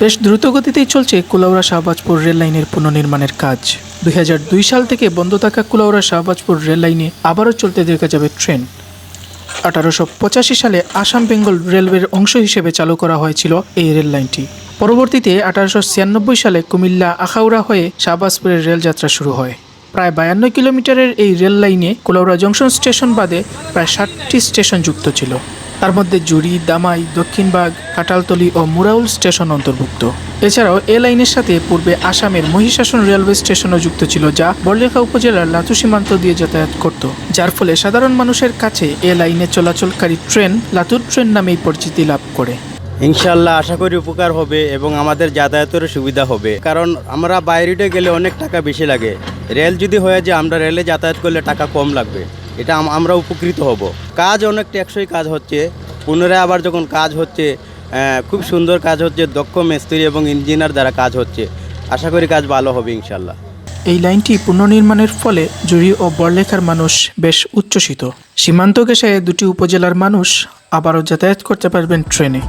বেশ দ্রুতগতিতেই চলছে কুলাউড়া শাহবাজপুর রেল লাইনের পুনর্নির্মাণের কাজ। 2002 সাল থেকে বন্ধ থাকা কুলাউড়া শাহবাজপুর রেল লাইনে আবারও চলতে দেখা যাবে ট্রেন। 1885 সালে আসাম বেঙ্গল রেলওয়ের অংশ হিসেবে চালু করা হয়েছিল এই রেল লাইনটি। পরবর্তীতে 1896 সালে কুমিল্লা আখাউড়া হয়ে শাহবাজপুরের রেলযাত্রা শুরু হয়। প্রায় 52 কিলোমিটারের এই রেল লাইনে কুলাউড়া জংশন স্টেশন বাদে প্রায় 60টি স্টেশন যুক্ত ছিল। তার মধ্যে জুড়ি, দামাই, দক্ষিণবাগ, কাটালতলি ও মুরাউল স্টেশন অন্তর্ভুক্ত। এছাড়াও এ লাইনের সাথে পূর্বে আসামের মহিষাসন রেলওয়ে স্টেশনও যুক্ত ছিল, যা বড়লেখা উপজেলার লাতু সীমান্ত দিয়ে যাতায়াত করত, যার ফলে সাধারণ মানুষের কাছে এ লাইনে চলাচলকারী ট্রেন লাতুর ট্রেন নামেই পরিচিতি লাভ করে। ইনশাল্লাহ আশা করি উপকার হবে এবং আমাদের যাতায়াতের সুবিধা হবে, কারণ আমরা বাইরে গেলে অনেক টাকা বেশি লাগে। রেল যদি হয়ে যায়, আমরা রেলে যাতায়াত করলে টাকা কম লাগবে, এটা আমরা উপকৃত হব। কাজ অনেক টেকসই কাজ হচ্ছে, পুনরায় আবার যখন কাজ হচ্ছে খুব সুন্দর কাজ হচ্ছে, দক্ষ মিস্ত্রি এবং ইঞ্জিনিয়ার দ্বারা কাজ হচ্ছে। আশা করি কাজ ভালো হবে ইনশাল্লাহ। এই লাইনটি পুনর্নির্মাণের ফলে জুড়ি ও বড়লেখার মানুষ বেশ উচ্ছ্বসিত। সীমান্ত ঘেঁষে দুটি উপজেলার মানুষ আবারও যাতায়াত করতে পারবেন ট্রেনে।